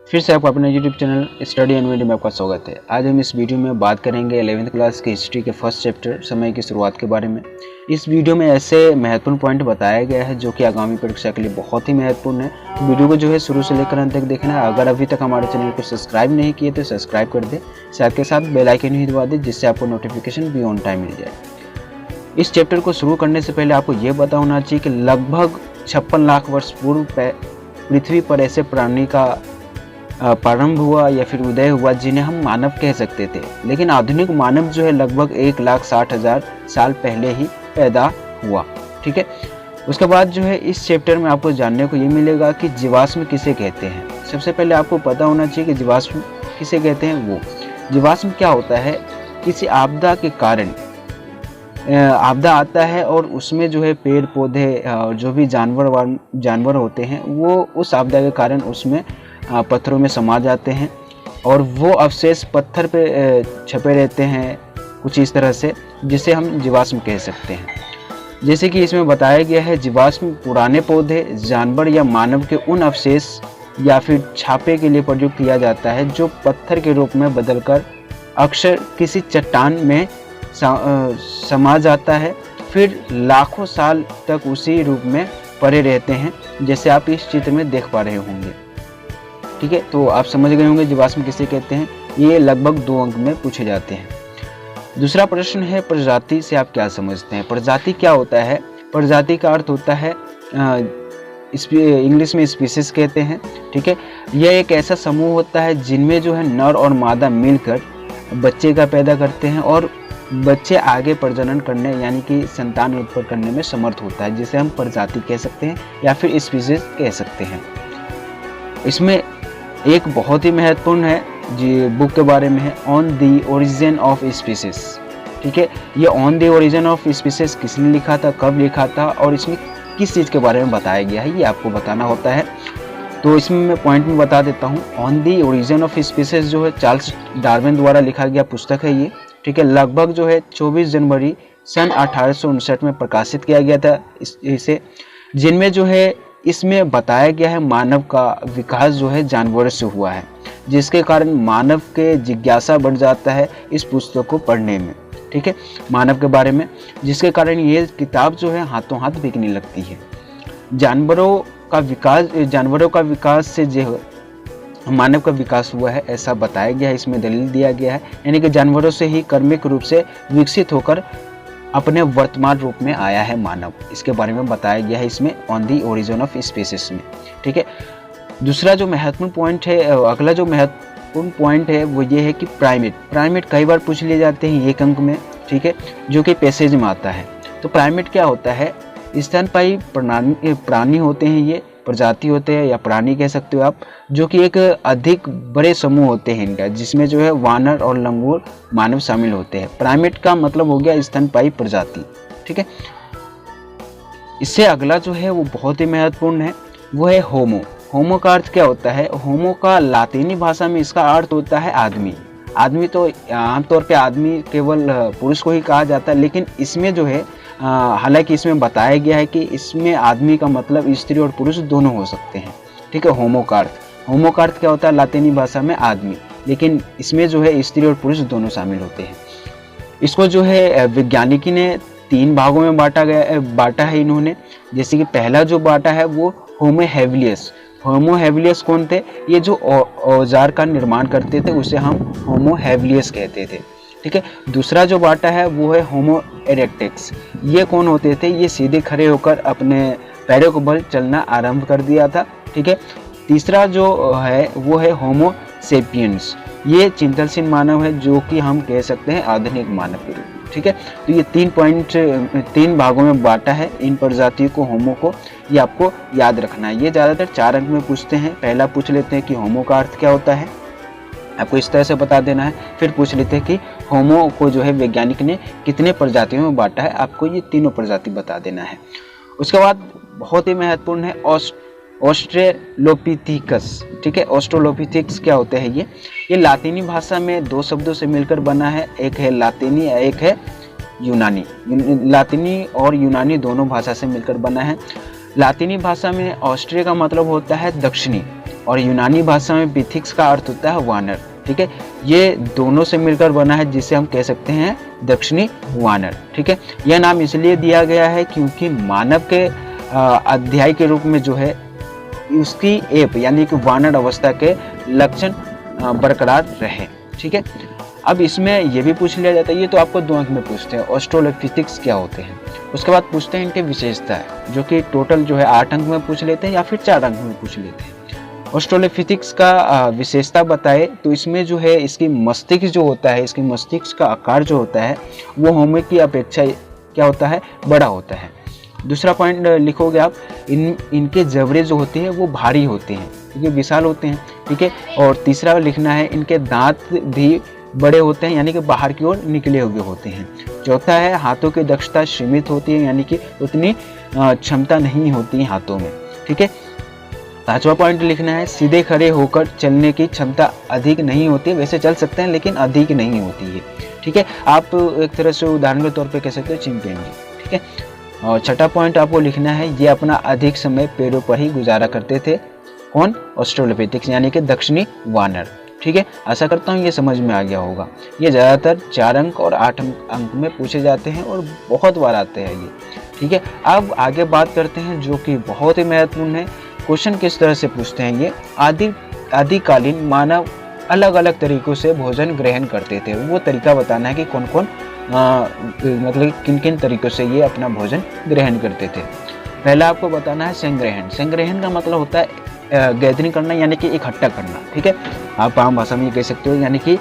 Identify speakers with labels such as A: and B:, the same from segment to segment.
A: फिर से आपका अपना YouTube चैनल स्टडी एंड में आपका स्वागत है। आज हम इस वीडियो में बात करेंगे 11th क्लास की हिस्ट्री के फर्स्ट चैप्टर समय की शुरुआत के बारे में। इस वीडियो में ऐसे महत्वपूर्ण पॉइंट बताया गया है जो कि आगामी परीक्षा के लिए बहुत ही महत्वपूर्ण है। तो वीडियो को जो है शुरू से लेकर अंत तक देखना है। अगर अभी तक हमारे चैनल को सब्सक्राइब नहीं किए तो सब्सक्राइब कर दे, साथ के साथ बेल आइकन भी दबा दे जिससे आपको नोटिफिकेशन भी ऑन टाइम मिल जाए। इस चैप्टर को शुरू करने से पहले आपको ये पता होना चाहिए कि लगभग 56 लाख वर्ष पूर्व पृथ्वी पर ऐसे प्राणी का प्रारंभ हुआ या फिर उदय हुआ जिन्हें हम मानव कह सकते थे। लेकिन आधुनिक मानव जो है लगभग 1,60,000 साल पहले ही पैदा हुआ। ठीक है, उसके बाद जो है इस चैप्टर में आपको जानने को ये मिलेगा कि जीवाश्म किसे कहते हैं। सबसे पहले आपको पता होना चाहिए कि जीवाश्म किसे कहते हैं। वो जीवाश्म क्या होता है, किसी आपदा के कारण आपदा आता है और उसमें जो है पेड़ पौधे और जो भी जानवर होते हैं वो उस आपदा के कारण उसमें पत्थरों में समा जाते हैं और वो अवशेष पत्थर पे छपे रहते हैं कुछ इस तरह से, जिसे हम जीवाश्म कह सकते हैं। जैसे कि इसमें बताया गया है, जीवाश्म पुराने पौधे, जानवर या मानव के उन अवशेष या फिर छापे के लिए प्रयोग किया जाता है जो पत्थर के रूप में बदलकर अक्सर किसी चट्टान में समा जाता है, फिर लाखों साल तक उसी रूप में पड़े रहते हैं, जैसे आप इस चित्र में देख पा रहे होंगे। ठीक है, तो आप समझ गए होंगे जीवाश्म किसे कहते हैं। ये लगभग 2 अंक में पूछे जाते हैं। दूसरा प्रश्न है, प्रजाति से आप क्या समझते हैं। प्रजाति क्या होता है। प्रजाति का अर्थ होता है इंग्लिश में स्पीसीज कहते हैं। ठीक है, यह एक ऐसा समूह होता है जिनमें जो है नर और मादा मिलकर बच्चे का पैदा करते हैं और बच्चे आगे प्रजनन करने यानी कि संतान उत्पन्न करने में समर्थ होता है, जिसे हम प्रजाति कह सकते हैं या फिर स्पीसीज कह सकते हैं। इसमें एक बहुत ही महत्वपूर्ण है जी बुक के बारे में है, on the origin of species. ठीक है, ये on the origin of species किसने लिखा था, कब लिखा था और इसमें किस चीज़ के बारे में बताया गया है, ये आपको बताना होता है। तो इसमें मैं पॉइंट में बता देता हूँ। On the origin of species जो है चार्ल्स डार्विन द्वारा लिखा गया पुस्तक है ये। ठीक है, लगभग जो है 24 जनवरी सन 1859 में प्रकाशित किया गया था इसे, जिनमें जो है इसमें बताया गया है मानव का विकास जो है जानवरों से हुआ है, जिसके कारण मानव के जिज्ञासा बढ़ जाता है इस पुस्तक को पढ़ने में। ठीक है, मानव के बारे में, जिसके कारण ये किताब जो है हाथों हाथ बिकने लगती है। जानवरों का विकास से जो मानव का विकास हुआ है ऐसा बताया गया है, इसमें दलील दिया गया है, यानी कि जानवरों से ही कर्मिक रूप से विकसित होकर अपने वर्तमान रूप में आया है मानव। इसके बारे में बताया गया है इसमें on the origin of species में। ठीक है, दूसरा जो महत्वपूर्ण पॉइंट है, अगला जो महत्वपूर्ण पॉइंट है वो ये है कि प्राइमेट कई बार पूछ लिए जाते हैं एक अंक में। ठीक है, जो कि पैसेज में आता है। तो प्राइमेट क्या होता है, स्तनपायी प्राणी होते हैं, ये प्रजाति होते हैं या प्राणी कह सकते हो आप, जो कि एक अधिक बड़े समूह होते हैं इनका, जिसमें जो है वानर और लंगूर मानव शामिल होते हैं। प्राइमेट का मतलब हो गया स्तनपायी प्रजाति। ठीक है, इससे अगला जो है वो बहुत ही महत्वपूर्ण है, वो है होमो। होमो का अर्थ क्या होता है। होमो का लातीनी भाषा में इसका अर्थ होता है आदमी। आदमी तो आमतौर पे आदमी केवल पुरुष को ही कहा जाता है, लेकिन इसमें जो है हालांकि इसमें बताया गया है कि इसमें आदमी का मतलब स्त्री और पुरुष दोनों हो सकते हैं। ठीक है, होमो का अर्थ क्या होता है लातीनी भाषा में आदमी, लेकिन इसमें जो है स्त्री और पुरुष दोनों शामिल होते हैं। इसको जो है वैज्ञानिकी ने 3 भागों में बांटा है इन्होंने। जैसे कि पहला जो बांटा है वो होमो हैबिलियस कौन थे, ये जो औजार का निर्माण करते थे उसे हम होमो हैबिलियस कहते थे। ठीक है, दूसरा जो बांटा है वो है होमो इरेक्टस। ये कौन होते थे, ये सीधे खड़े होकर अपने पैरों को बल चलना आरंभ कर दिया था। ठीक है, तीसरा जो है वो है होमो सेपियंस। ये चिंतनशील मानव है, जो कि हम कह सकते हैं आधुनिक मानव के रूप में। ठीक है, तो ये 3 भागों में बांटा है इन प्रजातियों को, होमो को। ये आपको याद रखना है। ये ज़्यादातर 4 अंक में पूछते हैं। पहला पूछ लेते हैं कि होमो का अर्थ क्या होता है, आपको इस तरह से बता देना है। फिर पूछ लेते हैं कि होमो को जो है वैज्ञानिक ने कितने प्रजातियों में बांटा है, आपको ये तीनों प्रजाति बता देना है। उसके बाद बहुत ही महत्वपूर्ण है ऑस्ट्रेलोपिथेकस। ठीक है, ऑस्ट्रेलोपिथेकस क्या होते हैं, ये लातीनी भाषा में 2 शब्दों से मिलकर बना है, एक है लातीनी एक है यूनानी। लातीनी और यूनानी दोनों भाषा से मिलकर बना है। लातीनी भाषा में ऑस्ट्रे का मतलब होता है दक्षिणी, और यूनानी भाषा में पिथिक्स का अर्थ होता है वानर। ठीक है, ये दोनों से मिलकर बना है जिसे हम कह सकते हैं दक्षिणी वानर। ठीक है, यह नाम इसलिए दिया गया है क्योंकि मानव के अध्याय के रूप में जो है उसकी एप यानी कि वानर अवस्था के लक्षण बरकरार रहे। ठीक है, अब इसमें यह भी पूछ लिया जाता है, ये तो आपको 2 अंक में पूछते हैं ऑस्ट्रोलोपिथिक्स क्या होते हैं। उसके बाद पूछते हैं इनके विशेषता है, जो कि टोटल जो है 8 अंक में पूछ लेते हैं या फिर 4 अंक में पूछ लेते हैं। ऑस्ट्रोलोपिथिक्स का विशेषता बताए तो इसमें जो है इसकी मस्तिष्क जो होता है, इसकी मस्तिष्क का आकार जो होता है वो होमो की अपेक्षा क्या होता है, बड़ा होता है। दूसरा पॉइंट लिखोगे आप, इनके जबड़े जो होते हैं वो भारी होते हैं क्योंकि विशाल होते हैं। ठीक है, और तीसरा लिखना है इनके दांत भी बड़े होते हैं यानी कि बाहर की ओर निकले हुए होते हैं। चौथा है हाथों की दक्षता सीमित होती है यानी कि उतनी क्षमता नहीं होती हाथों में। ठीक है, 5वां पॉइंट लिखना है सीधे खड़े होकर चलने की क्षमता अधिक नहीं होती, वैसे चल सकते हैं लेकिन अधिक नहीं होती है। ठीक है, आप एक तरह से उदाहरण के तौर पे कह सकते हो चिंपैंजी। ठीक है, और 6वां पॉइंट आपको लिखना है ये अपना अधिक समय पेड़ों पर ही गुजारा करते थे। कौन? ऑस्ट्रोलोपिथिक्स यानी कि दक्षिणी वानर। ठीक है, आशा करता हूँ ये समझ में आ गया होगा। ये ज़्यादातर 4 अंक और 8 अंक में पूछे जाते हैं और बहुत बार आते हैं ये। ठीक है, अब आगे बात करते हैं जो कि बहुत ही महत्वपूर्ण है। क्वेश्चन किस तरह से पूछते हैं ये, आदिकालीन मानव अलग अलग तरीकों से भोजन ग्रहण करते थे, वो तरीका बताना है कि कौन कौन मतलब किन किन तरीकों से ये अपना भोजन ग्रहण करते थे। पहला आपको बताना है संग्रहण। संग्रहण का मतलब होता है गैदरिंग करना यानी कि इकट्ठा करना। ठीक है, आप आम भाषा में ये कह सकते हो यानी कि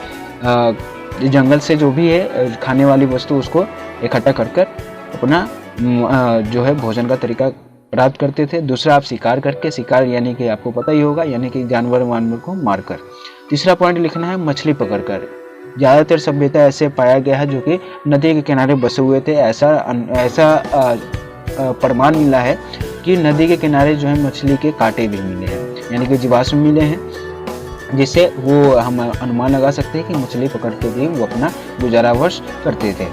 A: जंगल से जो भी है खाने वाली वस्तु उसको इकट्ठा कर अपना जो है भोजन का तरीका प्राप्त करते थे। दूसरा आप शिकार करके, शिकार यानी कि आपको पता ही होगा यानी कि जानवर वानवर को मारकर। तीसरा पॉइंट लिखना है मछली पकड़कर। ज़्यादातर सभ्यता ऐसे पाया गया है जो कि नदी के किनारे बसे हुए थे। ऐसा प्रमाण मिला है कि नदी के किनारे जो है मछली के कांटे भी मिले हैं यानी कि जीवाश्म मिले हैं, जिससे वो हम अनुमान लगा सकते हैं कि मछली पकड़ते हुए वो अपना गुजारावर्ष करते थे।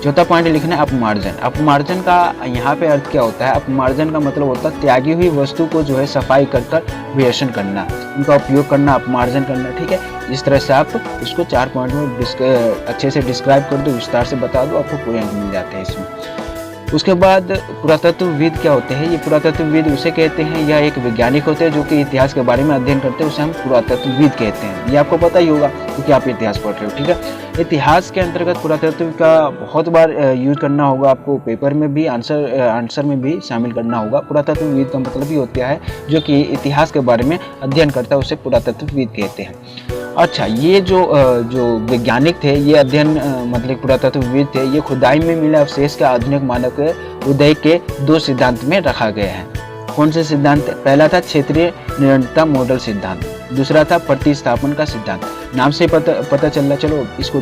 A: चौथा पॉइंट लिखना है अपमार्जन। अपमार्जन का यहाँ पे अर्थ क्या होता है? अपमार्जन का मतलब होता है त्यागी हुई वस्तु को जो है सफाई कर विवेचन करना, उनका उपयोग करना, अपमार्जन करना। ठीक है, इस तरह से आप इसको 4 पॉइंट में अच्छे से डिस्क्राइब कर दो, विस्तार से बता दो, आपको पूरे अंक मिल जाते हैं इसमें। उसके बाद पुरातत्वविद क्या होते हैं? ये पुरातत्वविद उसे कहते हैं, यह एक वैज्ञानिक होते हैं जो कि इतिहास के बारे में अध्ययन करते हैं, उसे हम पुरातत्वविद कहते हैं। ये आपको पता ही होगा क्योंकि आप इतिहास पढ़ रहे हो। ठीक है, इतिहास के अंतर्गत पुरातत्व का बहुत बार यूज करना होगा, आपको पेपर में भी आंसर में भी शामिल करना होगा। पुरातत्वविद का मतलब ही होता है जो कि इतिहास के बारे में अध्ययन करता है, उसे पुरातत्वविद कहते हैं। अच्छा, ये जो वैज्ञानिक थे, ये अध्ययन मतलब पुरातत्वविद थे, ये खुदाई में मिले अवशेष के आधुनिक मानव के उदय के 2 सिद्धांत में रखा गया है। कौन से सिद्धांत? पहला था क्षेत्रीय निरंतरता मॉडल सिद्धांत, दूसरा था प्रतिस्थापन का सिद्धांत। नाम से पता चल रहा, चलो इसको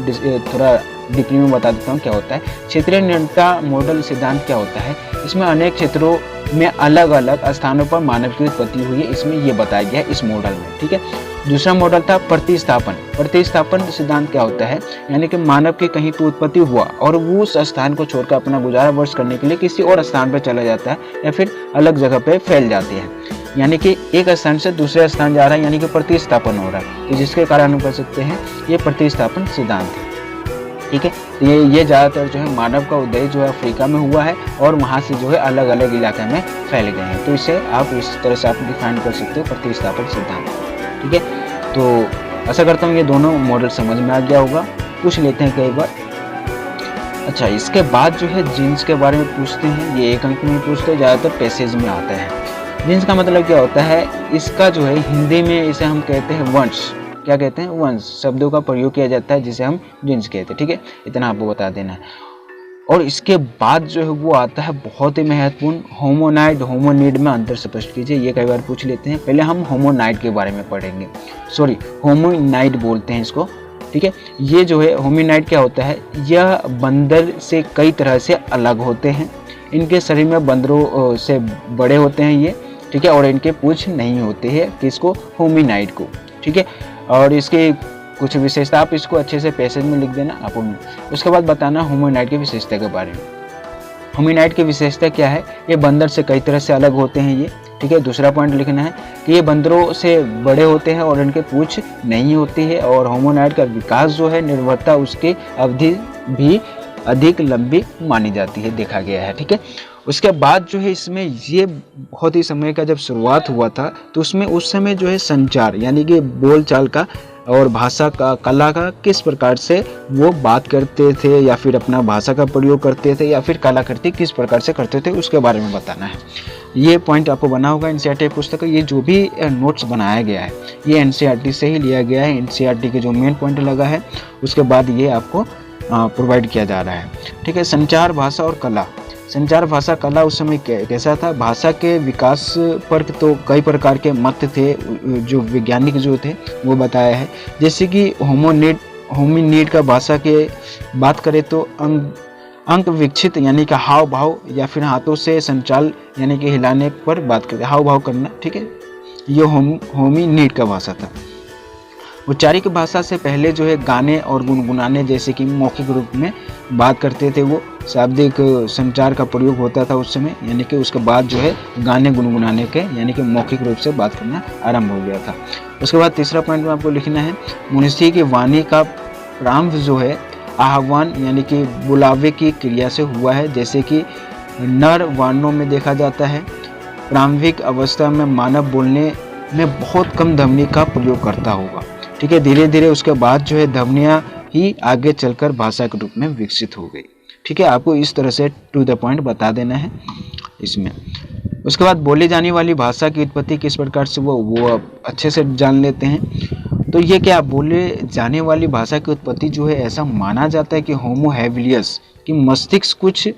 A: थोड़ा डीपली में बता देता हूँ क्या होता है। क्षेत्रीय निरंतरता मॉडल सिद्धांत क्या होता है? इसमें अनेक क्षेत्रों में अलग अलग स्थानों पर मानव की उत्पत्ति हुई है, इसमें ये बताया गया है इस मॉडल में। ठीक है, दूसरा मॉडल था प्रतिस्थापन। प्रतिस्थापन सिद्धांत क्या होता है? यानी कि मानव की कहीं पर उत्पत्ति हुआ और वो उस स्थान को छोड़कर अपना गुजारा वर्ष करने के लिए किसी और स्थान पर चला जाता है या फिर अलग जगह पे फैल जाते हैं, यानी कि एक स्थान से दूसरे स्थान जा रहा है, यानी कि प्रतिस्थापन हो रहा है। तो जिसके कारण हम कह सकते हैं ये प्रतिस्थापन सिद्धांत है। ठीक है, ये ज़्यादातर जो है मानव का उदय जो है अफ्रीका में हुआ है और वहाँ से जो है अलग अलग इलाके में फैल गए हैं। तो इसे आप इस तरह से आप डिफाइन कर सकते हो प्रतिस्थापन सिद्धांत। ठीक है, तो आशा करता हूँ ये दोनों मॉडल समझ में आ गया होगा। पूछ लेते हैं कई बार। अच्छा, इसके बाद जो है जीन्स के बारे में पूछते हैं, ये 1 अंक में पूछते हैं, ज़्यादातर पैसेज में आता है। जीन्स का मतलब क्या होता है? इसका जो है हिंदी में इसे हम कहते हैं वंश। क्या कहते हैं? वंश शब्दों का प्रयोग किया जाता है जिसे हम जीन्स कहते हैं। ठीक है, इतना आपको बता देना है। और इसके बाद जो है वो आता है बहुत ही महत्वपूर्ण, होमोनाइड होमोनिड में अंतर स्पष्ट कीजिए। ये कई बार पूछ लेते हैं। पहले हम होमोनाइड के बारे में पढ़ेंगे, सॉरी होमोनाइड बोलते हैं इसको। ठीक है, ये जो है होमोनाइड क्या होता है? यह बंदर से कई तरह से अलग होते हैं। इनके शरीर में बंदरों से बड़े होते हैं ये। ठीक है, और इनके पूंछ नहीं होते हैं, किसको? होमिनाइड को। ठीक है, और इसके कुछ विशेषता आप इसको अच्छे से पैसेज में लिख देना आप। उसके बाद बताना होमिनाइड की विशेषता के बारे में। होमिनाइड की विशेषता क्या है? ये बंदर से कई तरह से अलग होते हैं ये। ठीक है। दूसरा पॉइंट लिखना है कि ये बंदरों से बड़े होते हैं और इनके पूंछ नहीं होती है, और होमोनॉइड का विकास जो है निर्भरता उसकी अवधि भी अधिक लंबी मानी जाती है, देखा गया है, ठीक है। उसके बाद जो है इसमें ये बहुत ही समय का जब शुरुआत हुआ था तो उसमें उस समय जो है संचार यानी कि बोलचाल का और भाषा का, कला का किस प्रकार से वो बात करते थे या फिर अपना भाषा का प्रयोग करते थे या फिर कलाकृति किस प्रकार से करते थे उसके बारे में बताना है। ये पॉइंट आपको बना होगा एनसीईआरटी पुस्तक। ये जो भी नोट्स बनाया गया है ये एनसीईआरटी से ही लिया गया है। एनसीईआरटी के जो मेन पॉइंट लगा है उसके बाद ये आपको प्रोवाइड किया जा रहा है, ठीक है। संचार, भाषा और कला। संचार, भाषा, कला उस समय कैसा था? भाषा के विकास पर तो कई प्रकार के मत थे जो वैज्ञानिक जो थे वो बताया है। जैसे कि होमिनिड का भाषा के बात करें तो अंक विकसित यानी कि हाव भाव या फिर हाथों से संचाल यानी कि हिलाने पर बात करते, हाव भाव करना, ठीक है। ये होमिनिड का भाषा था। उच्चारिक भाषा से पहले जो है गाने और गुनगुनाने जैसे कि मौखिक रूप में बात करते थे, वो शाब्दिक संचार का प्रयोग होता था उस समय, यानी कि उसके बाद जो है गाने गुनगुनाने के यानी कि मौखिक रूप से बात करना आरंभ हो गया था। उसके बाद तीसरा पॉइंट में आपको लिखना है मनुष्य की वाणी का प्रारंभ जो है आह्वान यानी कि बुलावे की क्रिया से हुआ है। जैसे कि नर वाणों में देखा जाता है प्रारंभिक अवस्था में मानव बोलने में बहुत कम ध्वनि का प्रयोग करता होगा, ठीक है। धीरे धीरे उसके बाद जो है ध्वनियाँ ही आगे चलकर भाषा के रूप में विकसित हो गई, ठीक है। आपको इस तरह से टू द पॉइंट बता देना है इसमें। उसके बाद बोली जाने वाली भाषा की उत्पत्ति किस प्रकार से वो अच्छे से जान लेते हैं। तो ये क्या बोले जाने वाली भाषा की उत्पत्ति जो है ऐसा माना जाता है कि होमो हैबिलियस की मस्तिष्क कुछ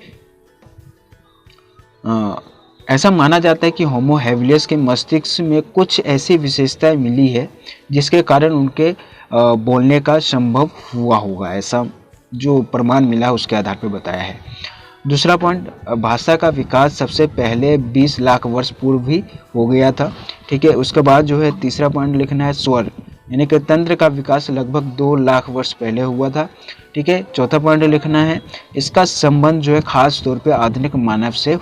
A: ऐसा माना जाता है कि होमो हैबिलियस के मस्तिष्क में कुछ ऐसी विशेषताएं मिली है जिसके कारण उनके बोलने का संभव हुआ होगा, ऐसा जो प्रमाण मिला उसके आधार पर बताया है। दूसरा पॉइंट, भाषा का विकास सबसे पहले 20 लाख वर्ष पूर्व ही हो गया था, ठीक है। उसके बाद जो है तीसरा पॉइंट लिखना है स्वर यानी कि तंत्र का विकास लगभग 2 लाख वर्ष पहले हुआ था, ठीक है। चौथा पॉइंट लिखना है इसका संबंध जो है खास तौर पे आधुनिक मानव से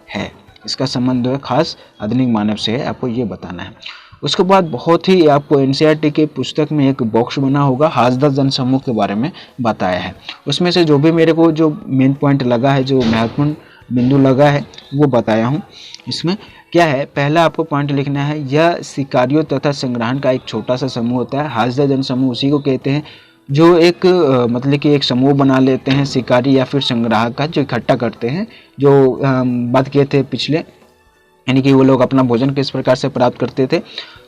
A: है, इसका संबंध जो है खास आधुनिक मानव से है, आपको ये बताना है। उसके बाद बहुत ही आपको एनसीईआरटी के पुस्तक में एक बॉक्स बना होगा हासदा जनसमूह के बारे में बताया है। उसमें से जो भी मेरे को जो मेन पॉइंट लगा है, जो महत्वपूर्ण बिंदु लगा है वो बताया हूँ। इसमें क्या है, पहला आपको पॉइंट लिखना है यह शिकारियों तथा संग्रहण का एक छोटा सा समूह होता है। हासदा जनसमूह उसी को कहते हैं जो एक मतलब कि एक समूह बना लेते हैं शिकारी या फिर संग्राहक का, जो इकट्ठा करते हैं, जो बात किए थे पिछले, यानी कि वो लोग अपना भोजन किस प्रकार से प्राप्त करते थे।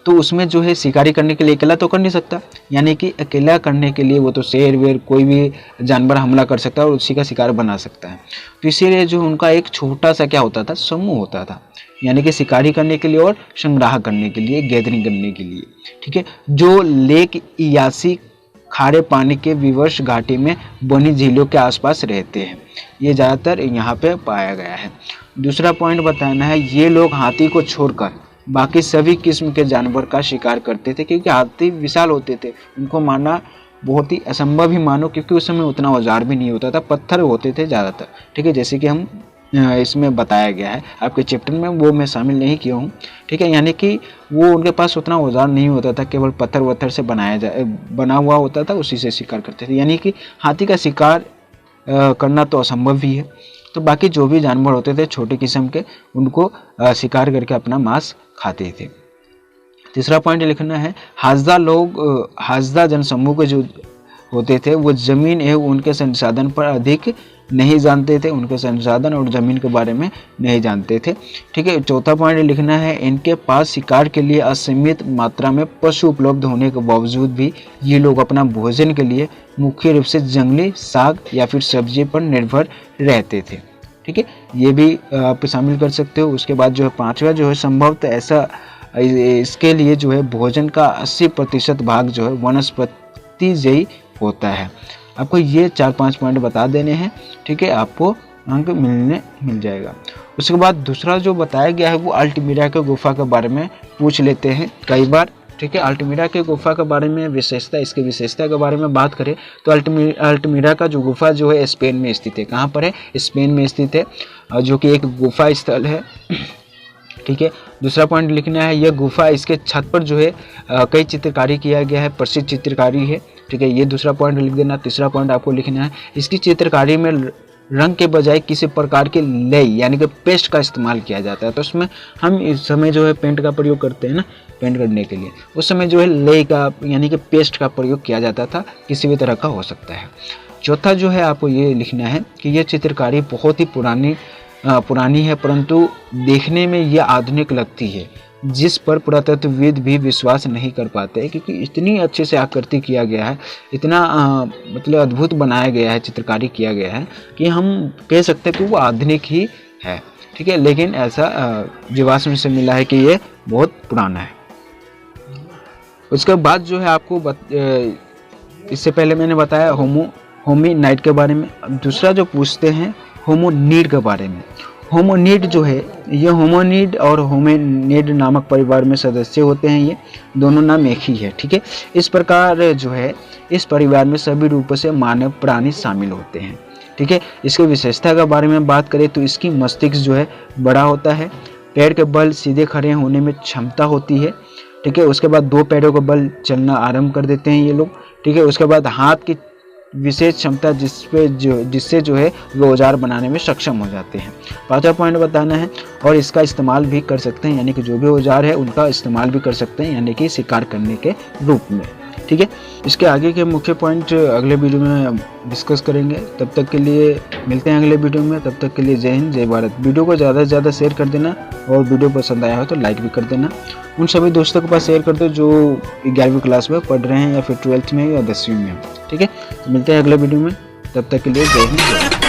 A: तो उसमें जो है शिकारी करने के लिए अकेला तो कर नहीं सकता, यानी कि अकेला करने के लिए वो तो शेर वेर कोई भी जानवर हमला कर सकता है और उसी का शिकार बना सकता है। तो इसीलिए जो उनका एक छोटा सा क्या होता था, समूह होता था, यानी कि शिकारी करने के लिए और संग्रह करने के लिए, गैदरिंग करने के लिए, ठीक है। जो लेक इयासी खारे पानी के विवर्ष घाटी में बनी झीलों के आसपास रहते हैं, ये ज़्यादातर यहाँ पे पाया गया है। दूसरा पॉइंट बताना है ये लोग हाथी को छोड़कर बाकी सभी किस्म के जानवर का शिकार करते थे, क्योंकि हाथी विशाल होते थे, उनको मारना बहुत ही असंभव ही मानो, क्योंकि उस समय उतना औजार भी नहीं होता था, पत्थर होते थे ज़्यादातर, ठीक है। जैसे कि हम इसमें बताया गया है आपके चैप्टर में, वो मैं शामिल नहीं किया हूँ, ठीक है। यानी कि वो उनके पास उतना औजार नहीं होता था, केवल पत्थर वत्थर से बना हुआ होता था, उसी से शिकार करते थे। यानी कि हाथी का शिकार करना तो असंभव ही है। तो बाकी जो भी जानवर होते थे छोटे किस्म के, उनको शिकार करके अपना मांस खाते थे। तीसरा पॉइंट लिखना है हासदा जनसमूह के जो होते थे वो जमीन एवं उनके संसाधन पर अधिक नहीं जानते थे, उनके संसाधन और जमीन के बारे में नहीं जानते थे, ठीक है। चौथा पॉइंट लिखना है इनके पास शिकार के लिए असीमित मात्रा में पशु उपलब्ध होने के बावजूद भी ये लोग अपना भोजन के लिए मुख्य रूप से जंगली साग या फिर सब्जी पर निर्भर रहते थे, ठीक है। ये भी आप शामिल कर सकते हो। उसके बाद जो है पांचवा जो है संभवतः ऐसा इसके लिए जो है भोजन का 80% भाग जो है वनस्पति से ही होता है। आपको ये 4-5 पॉइंट बता देने हैं, ठीक है, आपको अंक मिल जाएगा। उसके बाद दूसरा जो बताया गया है वो अल्टमिरा के गुफा के बारे में पूछ लेते हैं कई बार, ठीक है। अल्टमिरा के गुफा के बारे में विशेषता, इसकी विशेषता के बारे में बात करें तो अल्टमिरा का जो गुफा जो है स्पेन में स्थित है। कहाँ पर है? स्पेन में स्थित है, जो कि एक गुफा स्थल है, ठीक है। दूसरा पॉइंट लिखना है, यह गुफा इसके छत पर जो है कई चित्रकारी किया गया है, प्रसिद्ध चित्रकारी है, ठीक है। ये दूसरा पॉइंट लिख देना। तीसरा पॉइंट आपको लिखना है, इसकी चित्रकारी में रंग के बजाय किसी प्रकार के लेई यानी कि पेस्ट का इस्तेमाल किया जाता है। तो उसमें हम इस समय जो है पेंट का प्रयोग करते हैं ना, पेंट करने के लिए, उस समय जो है लेई का यानी कि पेस्ट का प्रयोग किया जाता था, किसी भी तरह का हो सकता है। चौथा जो है आपको ये लिखना है कि यह चित्रकारी बहुत ही पुरानी है, परंतु देखने में यह आधुनिक लगती है, जिस पर पुरातत्वविद भी विश्वास नहीं कर पाते, क्योंकि इतनी अच्छे से आकृति किया गया है, इतना मतलब अद्भुत बनाया गया है, चित्रकारी किया गया है कि हम कह सकते हैं कि वो आधुनिक ही है, ठीक है। लेकिन ऐसा जीवाश्म से मिला है कि ये बहुत पुराना है। उसके बाद जो है आपको इससे पहले मैंने बताया होमिनाइड के बारे में। अब दूसरा जो पूछते हैं होमोनिड के बारे में। होमोनिड जो है, ये होमोनिड और होमिनिड नामक परिवार में सदस्य होते हैं, ये दोनों नाम एक ही है, ठीक है। इस प्रकार जो है इस परिवार में सभी रूपों से मानव प्राणी शामिल होते हैं, ठीक है। इसकी विशेषता के बारे में बात करें तो इसकी मस्तिष्क जो है बड़ा होता है, पैर के बल सीधे खड़े होने में क्षमता होती है, ठीक है। उसके बाद 2 पैरों के बल चलना आरंभ कर देते हैं ये लोग, ठीक है। उसके बाद हाथ की विशेष क्षमता जिससे जो है वो औजार बनाने में सक्षम हो जाते हैं। 5वां पॉइंट बताना है, और इसका इस्तेमाल भी कर सकते हैं, यानी कि जो भी औजार है उनका इस्तेमाल भी कर सकते हैं, यानी कि शिकार करने के रूप में, ठीक है। इसके आगे के मुख्य पॉइंट अगले वीडियो में डिस्कस करेंगे। तब तक के लिए मिलते हैं अगले वीडियो में। तब तक के लिए जय हिंद, जय भारत। वीडियो को ज़्यादा से ज़्यादा शेयर कर देना, और वीडियो पसंद आया हो तो लाइक भी कर देना। उन सभी दोस्तों के पास शेयर कर दो जो 11वीं क्लास में पढ़ रहे हैं, या फिर 12th में या 10वीं में, ठीक है। मिलते हैं अगले वीडियो में। तब तक के लिए जय हिंद, जय भारत।